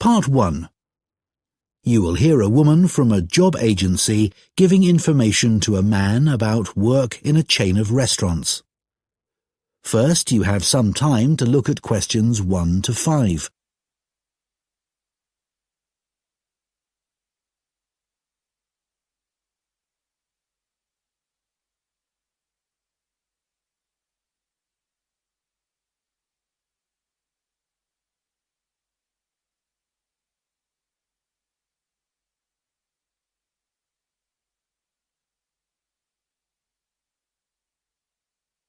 Part 1. You will hear a woman from a job agency giving information to a man about work in a chain of restaurants. First, you have some time to look at questions 1 to 5.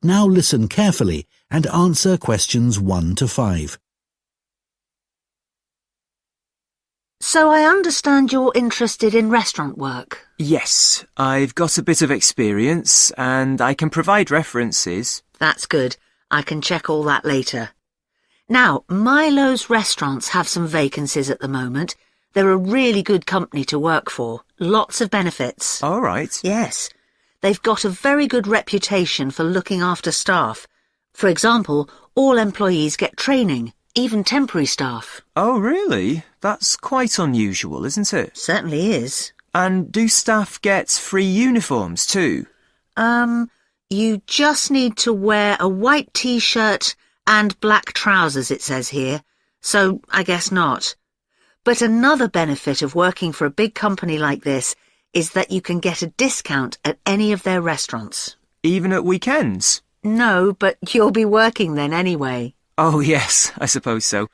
Now listen carefully and answer questions 1 to 5. So I understand you're interested in restaurant work? Yes, I've got a bit of experience and I can provide references. That's good. I can check all that later. Now, Millo's restaurants have some vacancies at the moment. They're a really good company to work for. Lots of benefits. All right. Yes. They've got a very good reputation for looking after staff. For example, all employees get training, even temporary staff. Oh, really? That's quite unusual, isn't it? Certainly is. And do staff get free uniforms too? You just need to wear a white t-shirt and black trousers, it says here. So I guess not. But another benefit of working for a big company like this is that you can get a discount at any of their restaurants. Even at weekends? No, but you'll be working then anyway. Oh, yes, I suppose so.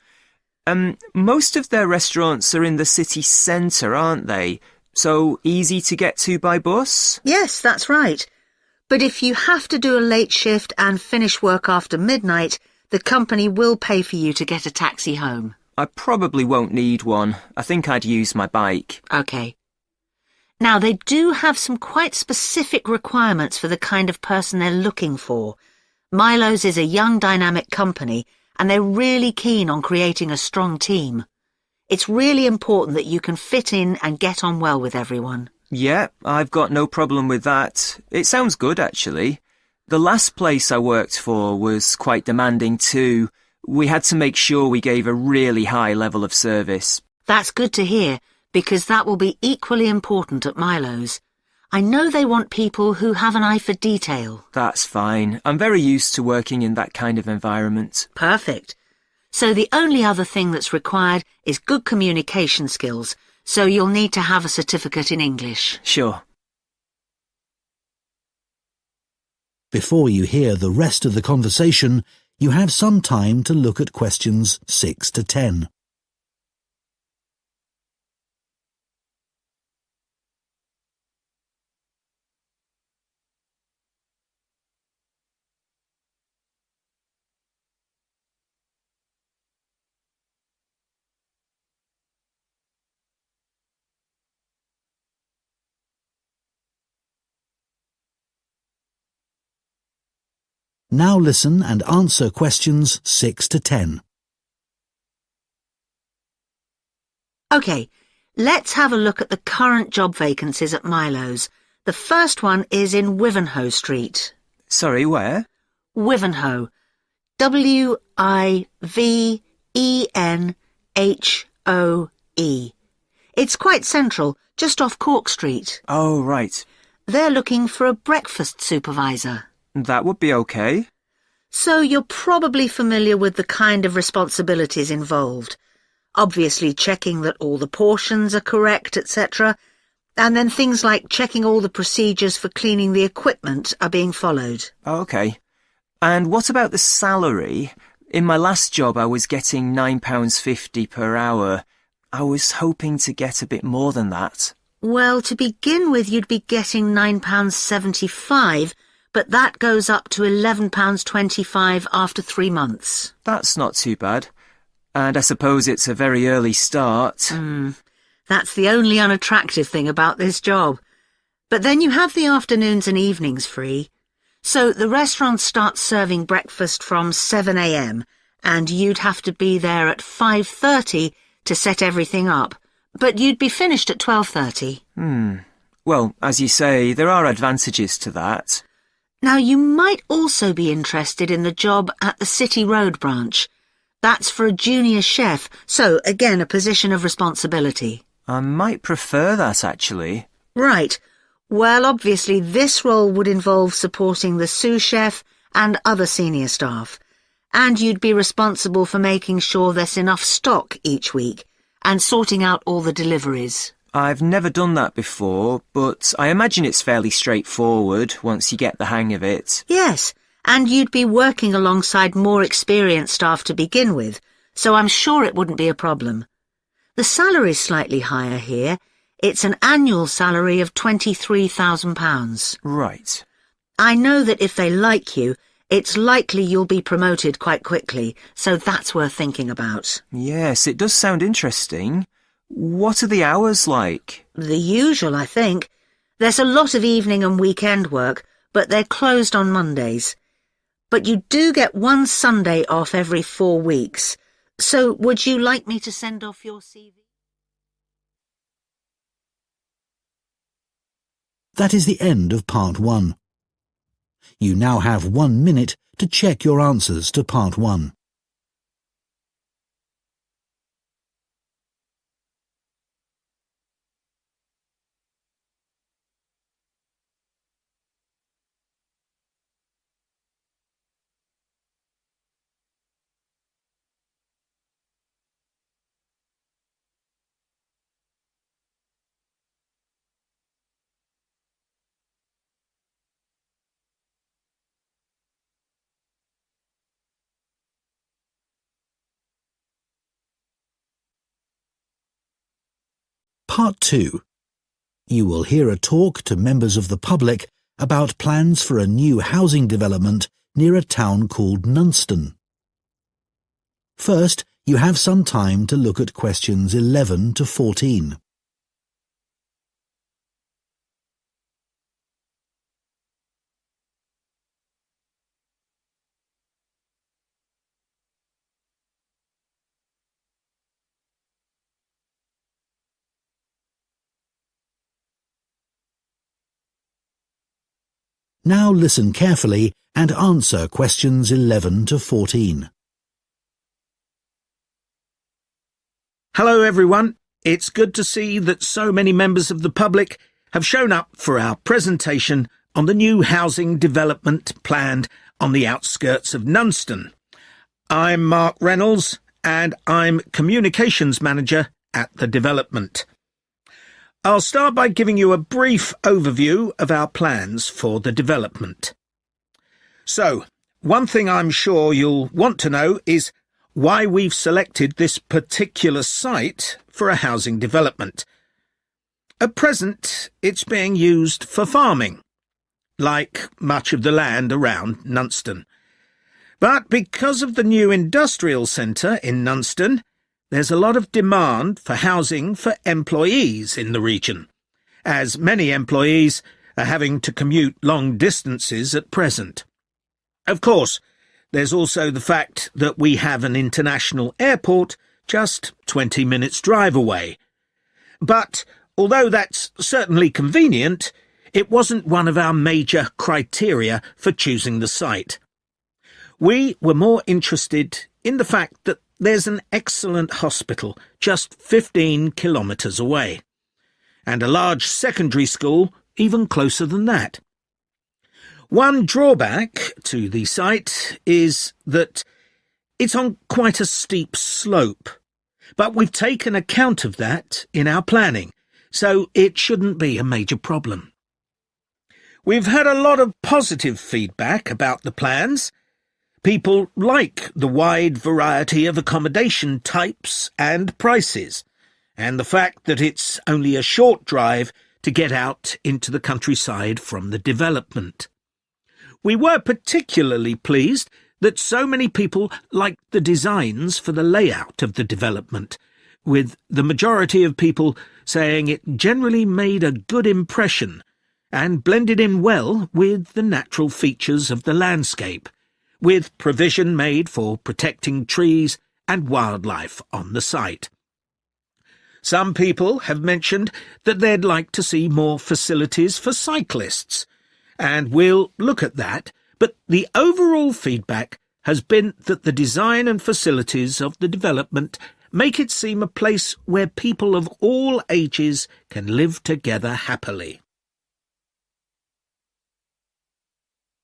Most of their restaurants are in the city centre, aren't they? So easy to get to by bus? Yes, that's right. But if you have to do a late shift and finish work after midnight, the company will pay for you to get a taxi home. I probably won't need one. I think I'd use my bike. OK. Now, they do have some quite specific requirements for the kind of person they're looking for. Millo's is a young, dynamic company, and they're really keen on creating a strong team. It's really important that you can fit in and get on well with everyone. Yeah, I've got no problem with that. It sounds good, actually. The last place I worked for was quite demanding too. We had to make sure we gave a really high level of service. That's good to hear, because that will be equally important at Millo's. I know they want people who have an eye for detail. That's fine. I'm very used to working in that kind of environment. Perfect. So the only other thing that's required is good communication skills, so you'll need to have a certificate in English. Sure. Before you hear the rest of the conversation, you have some time to look at questions 6 to 10. Now listen and answer questions 6 to 10. OK, let's have a look at the current job vacancies at Millo's. The first one is in Wivenhoe Street. Sorry, where? Wivenhoe. W-I-V-E-N-H-O-E. It's quite central, just off Cork Street. Oh, right. They're looking for a breakfast supervisor. That would be okay. So you're probably familiar with the kind of responsibilities involved. Obviously checking that all the portions are correct, etc. And then things like checking all the procedures for cleaning the equipment are being followed. Okay. And what about the salary? In my last job I was getting £9.50 per hour. I was hoping to get a bit more than that. Well, to begin with you'd be getting £9.75, but that goes up to £11.25 after 3 months. That's not too bad. And I suppose it's a very early start. That's the only unattractive thing about this job. But then you have the afternoons and evenings free. So the restaurant starts serving breakfast from 7 a.m. and you'd have to be there at 5:30 to set everything up. But you'd be finished at 12:30. Well, as you say, there are advantages to that. Now, you might also be interested in the job at the City Road branch. That's for a junior chef, so again a position of responsibility. I might prefer that, actually. Right. Well, obviously this role would involve supporting the sous chef and other senior staff. And you'd be responsible for making sure there's enough stock each week and sorting out all the deliveries. I've never done that before, but I imagine it's fairly straightforward once you get the hang of it. Yes, and you'd be working alongside more experienced staff to begin with, so I'm sure it wouldn't be a problem. The salary's slightly higher here. It's an annual salary of £23,000. Right. I know that if they like you, it's likely you'll be promoted quite quickly, so that's worth thinking about. Yes, it does sound interesting. What are the hours like? The usual, I think. There's a lot of evening and weekend work, but they're closed on Mondays. But you do get one Sunday off every 4 weeks. So would you like me to send off your CV? That is the end of part 1. You now have 1 minute to check your answers to part 1. Part 2. You will hear a talk to members of the public about plans for a new housing development near a town called Nunston. First, you have some time to look at questions 11 to 14. Now listen carefully and answer questions 11 to 14. Hello everyone, it's good to see that so many members of the public have shown up for our presentation on the new housing development planned on the outskirts of Nunston. I'm Mark Reynolds and I'm Communications Manager at the development. I'll start by giving you a brief overview of our plans for the development. So, one thing I'm sure you'll want to know is why we've selected this particular site for a housing development. At present, it's being used for farming, like much of the land around Nunston. But because of the new industrial centre in Nunston, there's a lot of demand for housing for employees in the region, as many employees are having to commute long distances at present. Of course, there's also the fact that we have an international airport just 20 minutes drive away. But although that's certainly convenient, it wasn't one of our major criteria for choosing the site. We were more interested in the fact that there's an excellent hospital just 15 kilometres away, and a large secondary school even closer than that. One drawback to the site is that it's on quite a steep slope, but we've taken account of that in our planning, so it shouldn't be a major problem. We've had a lot of positive feedback about the plans. People like the wide variety of accommodation types and prices, and the fact that it's only a short drive to get out into the countryside from the development. We were particularly pleased that so many people liked the designs for the layout of the development, with the majority of people saying it generally made a good impression and blended in well with the natural features of the landscape, with provision made for protecting trees and wildlife on the site. Some people have mentioned that they'd like to see more facilities for cyclists, and we'll look at that, but the overall feedback has been that the design and facilities of the development make it seem a place where people of all ages can live together happily.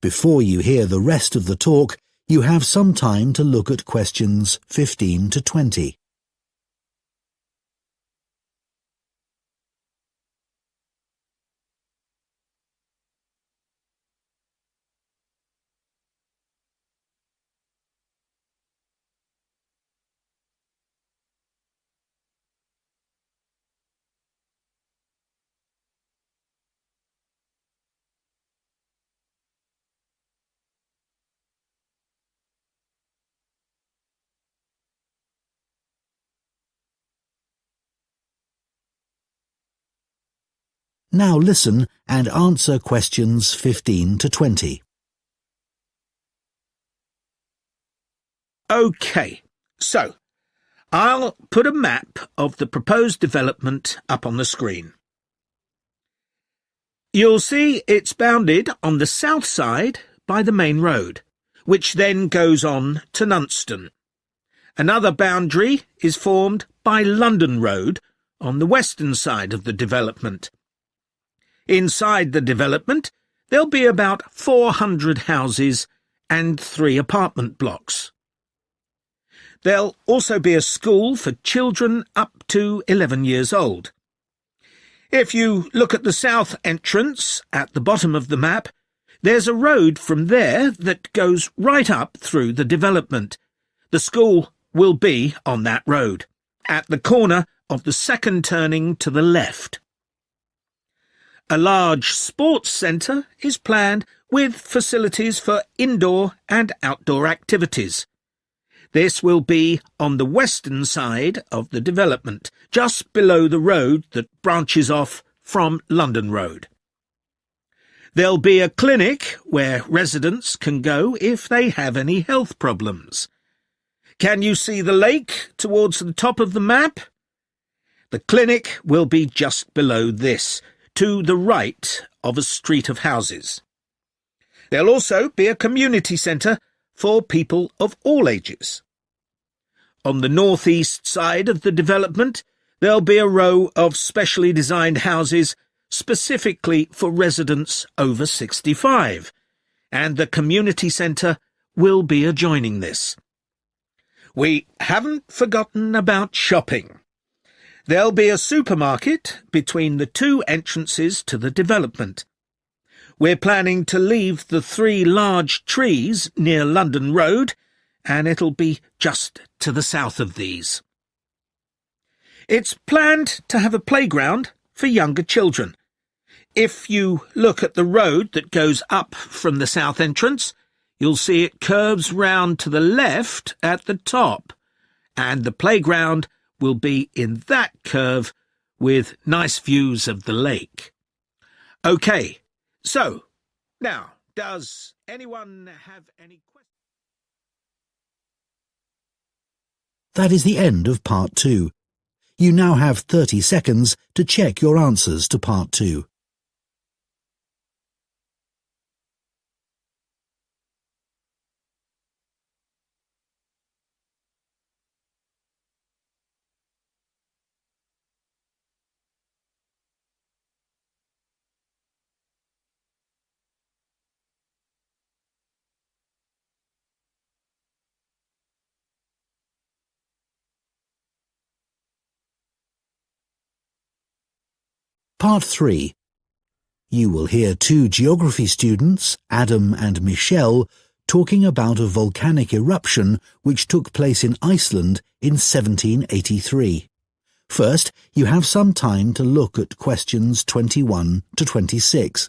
Before you hear the rest of the talk, you have some time to look at questions 15 to 20. Now listen and answer questions 15 to 20. OK, so I'll put a map of the proposed development up on the screen. You'll see it's bounded on the south side by the main road, which then goes on to Nunston. Another boundary is formed by London Road on the western side of the development. Inside the development, there'll be about 400 houses and 3 apartment blocks. There'll also be a school for children up to 11 years old. If you look at the south entrance at the bottom of the map, there's a road from there that goes right up through the development. The school will be on that road, at the corner of the second turning to the left. A large sports centre is planned with facilities for indoor and outdoor activities. This will be on the western side of the development, just below the road that branches off from London Road. There'll be a clinic where residents can go if they have any health problems. Can you see the lake towards the top of the map? The clinic will be just below this, to the right of a street of houses. There'll also be a community centre for people of all ages. On the northeast side of the development, there'll be a row of specially designed houses specifically for residents over 65, and the community centre will be adjoining this. We haven't forgotten about shopping. There'll be a supermarket between the 2 entrances to the development. We're planning to leave the 3 large trees near London Road, and it'll be just to the south of these. It's planned to have a playground for younger children. If you look at the road that goes up from the south entrance, you'll see it curves round to the left at the top, and the playground will be in that curve with nice views of the lake. OK, so, now, does anyone have any questions? That is the end of Part 2. You now have 30 seconds to check your answers to Part 2. Part 3. You will hear 2 geography students, Adam and Michelle, talking about a volcanic eruption which took place in Iceland in 1783. First, you have some time to look at questions 21 to 26.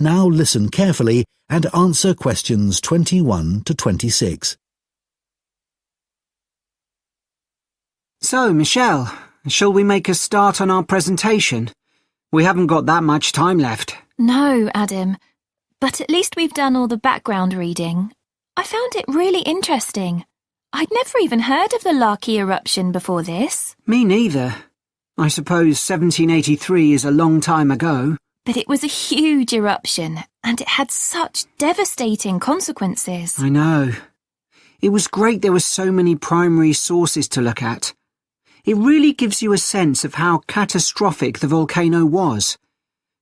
Now listen carefully and answer questions 21 to 26. So, Michelle, shall we make a start on our presentation? We haven't got that much time left. No, Adam. But at least we've done all the background reading. I found it really interesting. I'd never even heard of the Laki eruption before this. Me neither. I suppose 1783 is a long time ago. But it was a huge eruption, and it had such devastating consequences. I know. It was great there were so many primary sources to look at. It really gives you a sense of how catastrophic the volcano was.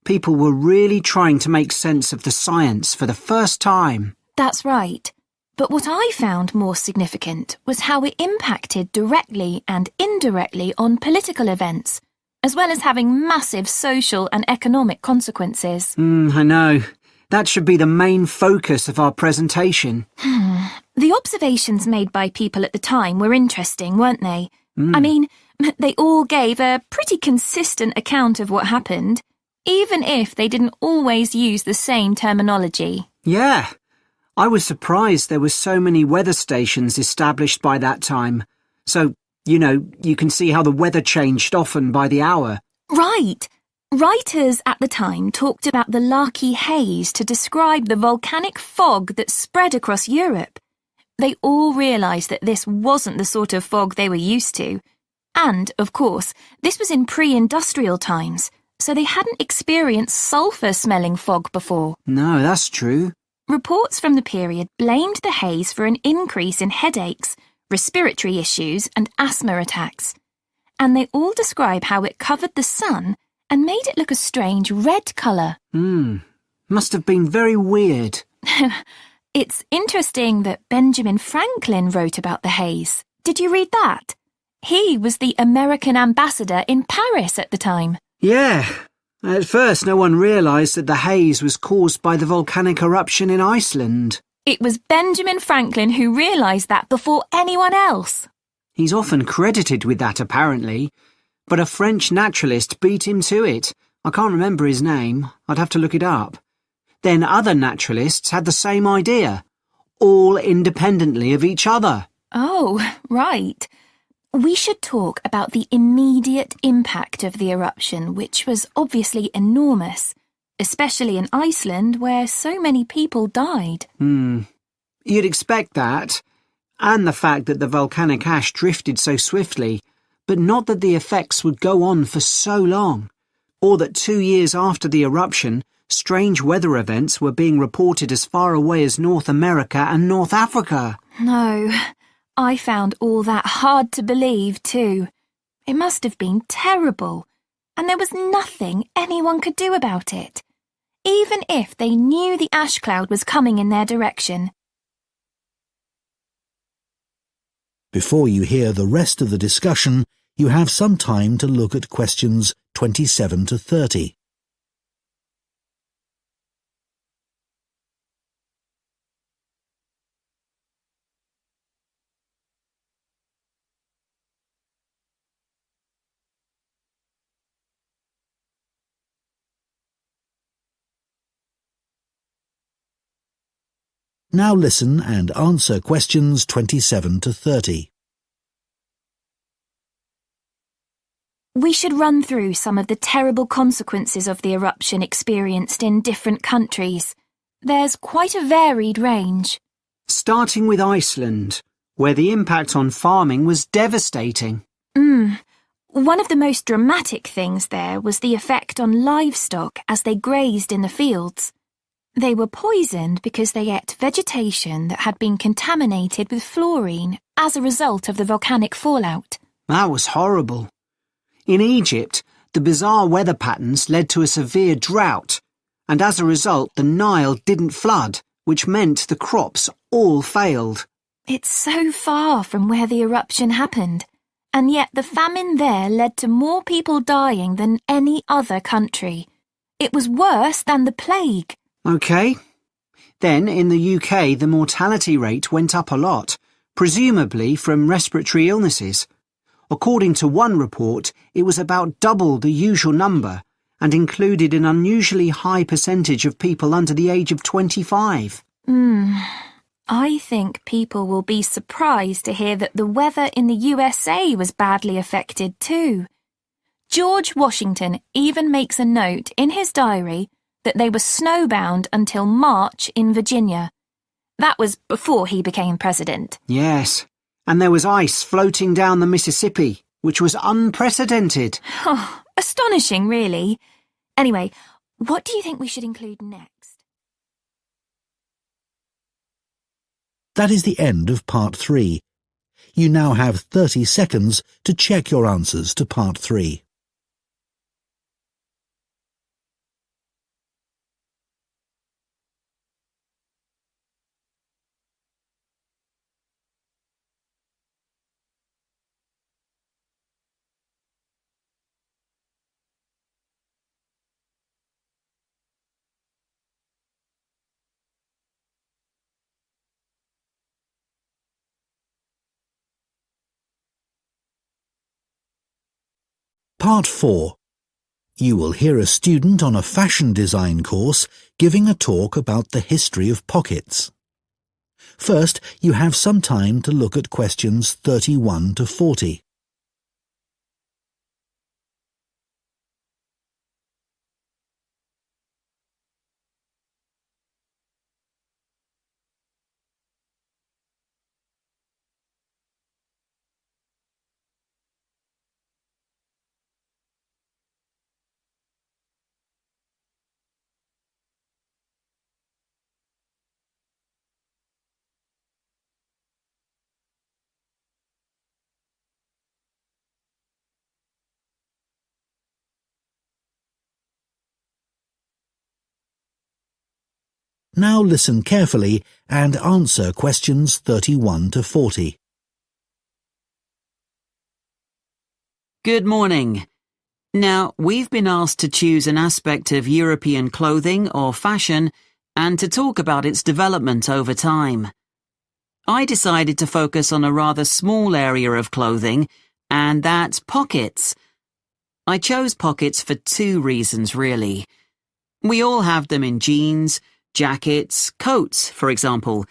People were really trying to make sense of the science for the first time. That's right. But what I found more significant was how it impacted directly and indirectly on political events, as well as having massive social and economic consequences. I know. That should be the main focus of our presentation. The observations made by people at the time were interesting, weren't they? I mean, they all gave a pretty consistent account of what happened, even if they didn't always use the same terminology. Yeah. I was surprised there were so many weather stations established by that time. So, you can see how the weather changed often by the hour. Right. Writers at the time talked about the Laki haze to describe the volcanic fog that spread across Europe. They all realised that this wasn't the sort of fog they were used to. And, of course, this was in pre-industrial times, so they hadn't experienced sulphur-smelling fog before. No, that's true. Reports from the period blamed the haze for an increase in headaches, respiratory issues and asthma attacks. And they all describe how it covered the sun and made it look a strange red colour. Must have been very weird. It's interesting that Benjamin Franklin wrote about the haze. Did you read that? He was the American ambassador in Paris at the time. Yeah. At first, no one realised that the haze was caused by the volcanic eruption in Iceland. It was Benjamin Franklin who realised that before anyone else. He's often credited with that, apparently. But a French naturalist beat him to it. I can't remember his name. I'd have to look it up. Then other naturalists had the same idea, all independently of each other. Oh, right. We should talk about the immediate impact of the eruption, which was obviously enormous, especially in Iceland, where so many people died. You'd expect that, and the fact that the volcanic ash drifted so swiftly, but not that the effects would go on for so long, or that 2 years after the eruption, strange weather events were being reported as far away as North America and North Africa. No, I found all that hard to believe too. It must have been terrible, and there was nothing anyone could do about it, even if they knew the ash cloud was coming in their direction. Before you hear the rest of the discussion, you have some time to look at questions 27 to 30. Now listen and answer questions 27 to 30. We should run through some of the terrible consequences of the eruption experienced in different countries. There's quite a varied range. Starting with Iceland, where the impact on farming was devastating. One of the most dramatic things there was the effect on livestock as they grazed in the fields. They were poisoned because they ate vegetation that had been contaminated with fluorine as a result of the volcanic fallout. That was horrible. In Egypt, the bizarre weather patterns led to a severe drought, and as a result the Nile didn't flood, which meant the crops all failed. It's so far from where the eruption happened, and yet the famine there led to more people dying than any other country. It was worse than the plague. OK. Then, in the UK, the mortality rate went up a lot, presumably from respiratory illnesses. According to one report, it was about double the usual number, and included an unusually high percentage of people under the age of 25. I think people will be surprised to hear that the weather in the USA was badly affected too. George Washington even makes a note in his diary that they were snowbound until March in Virginia. That was before he became president. Yes, and there was ice floating down the Mississippi, which was unprecedented. Oh, astonishing, really. Anyway, what do you think we should include next? That is the end of Part 3. You now have 30 seconds to check your answers to Part 3. Part 4. You will hear a student on a fashion design course giving a talk about the history of pockets. First, you have some time to look at questions 31 to 40. Now listen carefully and answer questions 31 to 40. Good morning. Now, we've been asked to choose an aspect of European clothing or fashion and to talk about its development over time. I decided to focus on a rather small area of clothing, and that's pockets. I chose pockets for two reasons, really. We all have them in jeans, jackets, coats, for example,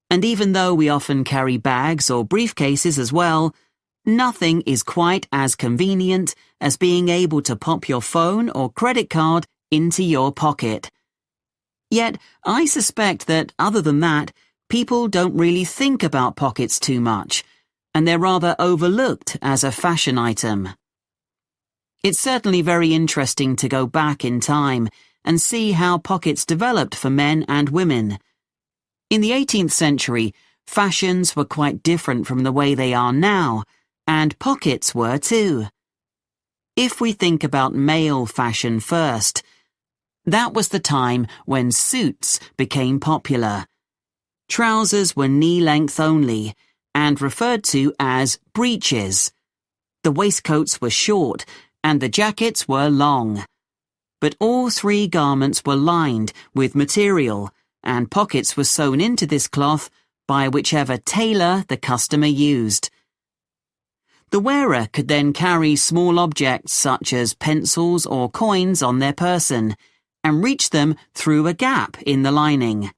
and even though we often carry bags or briefcases as well, nothing is quite as convenient as being able to pop your phone or credit card into your pocket. Yet, I suspect that, other than that, people don't really think about pockets too much, and they're rather overlooked as a fashion item. It's certainly very interesting to go back in time and see how pockets developed for men and women. In the 18th century, fashions were quite different from the way they are now, and pockets were too. If we think about male fashion first, that was the time when suits became popular. Trousers were knee-length only, and referred to as breeches. The waistcoats were short, and the jackets were long. But all three garments were lined with material, and pockets were sewn into this cloth by whichever tailor the customer used. The wearer could then carry small objects such as pencils or coins on their person, and reach them through a gap in the lining.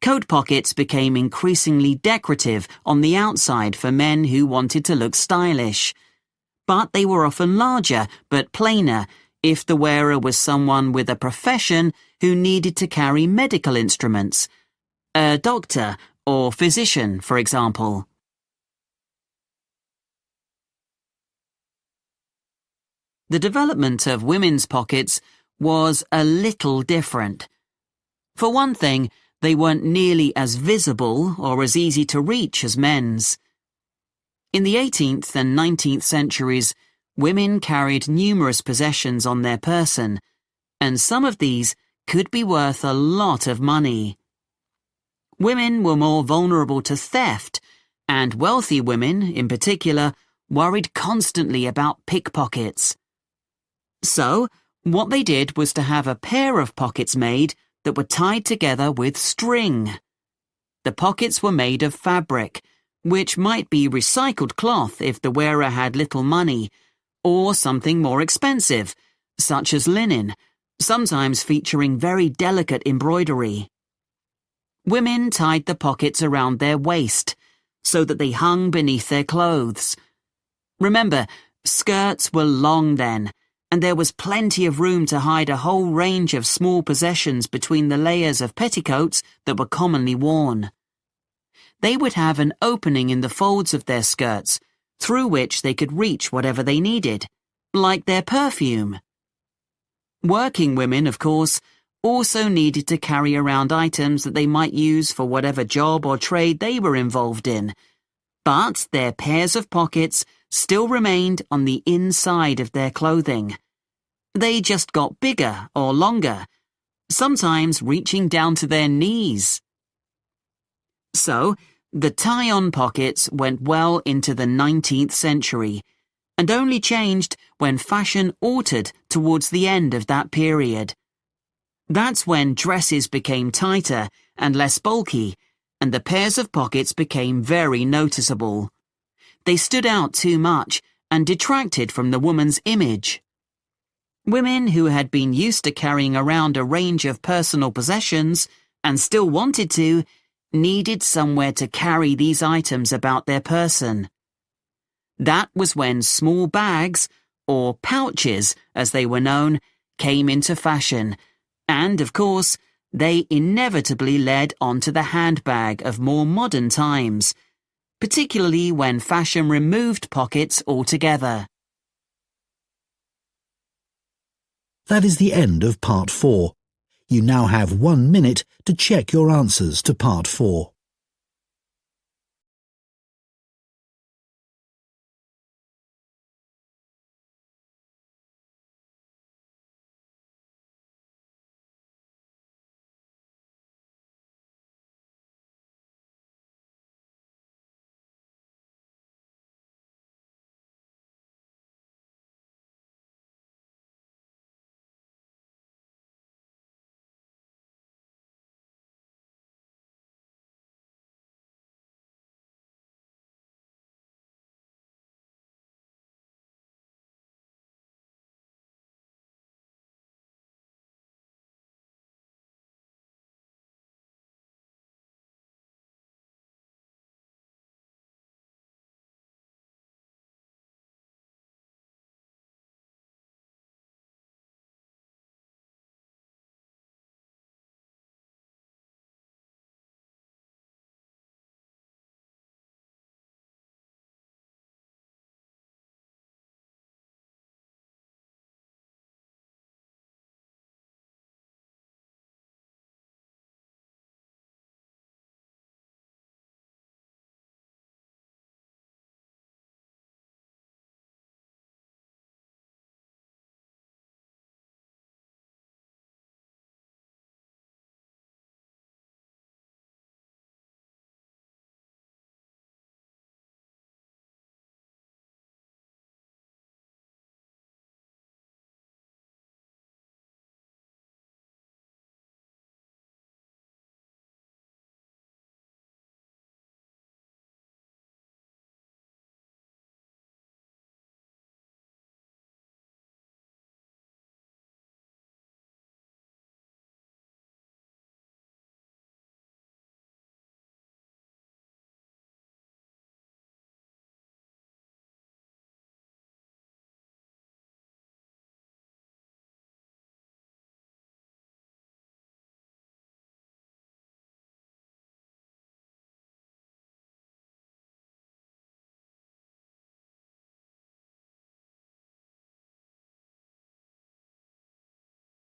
Coat pockets became increasingly decorative on the outside for men who wanted to look stylish. But they were often larger but plainer if the wearer was someone with a profession who needed to carry medical instruments, a doctor or physician, for example. The development of women's pockets was a little different. For one thing, they weren't nearly as visible or as easy to reach as men's. In the 18th and 19th centuries, women carried numerous possessions on their person, and some of these could be worth a lot of money. Women were more vulnerable to theft, and wealthy women, in particular, worried constantly about pickpockets. So, what they did was to have a pair of pockets made that were tied together with string. The pockets were made of fabric, which might be recycled cloth if the wearer had little money, or something more expensive, such as linen, sometimes featuring very delicate embroidery. Women tied the pockets around their waist, so that they hung beneath their clothes. Remember, skirts were long then, and there was plenty of room to hide a whole range of small possessions between the layers of petticoats that were commonly worn. They would have an opening in the folds of their skirts, through which they could reach whatever they needed, like their perfume. Working women, of course, also needed to carry around items that they might use for whatever job or trade they were involved in, but their pairs of pockets still remained on the inside of their clothing. They just got bigger or longer, sometimes reaching down to their knees. So, the tie-on pockets went well into the 19th century, and only changed when fashion altered towards the end of that period. That's when dresses became tighter and less bulky, and the pairs of pockets became very noticeable. They stood out too much and detracted from the woman's image. Women who had been used to carrying around a range of personal possessions, and still wanted to, needed somewhere to carry these items about their person. That was when small bags, or pouches as they were known, came into fashion, and, of course, they inevitably led onto the handbag of more modern times, particularly when fashion removed pockets altogether. That is the end of part 4. You now have 1 minute to check your answers to part 4.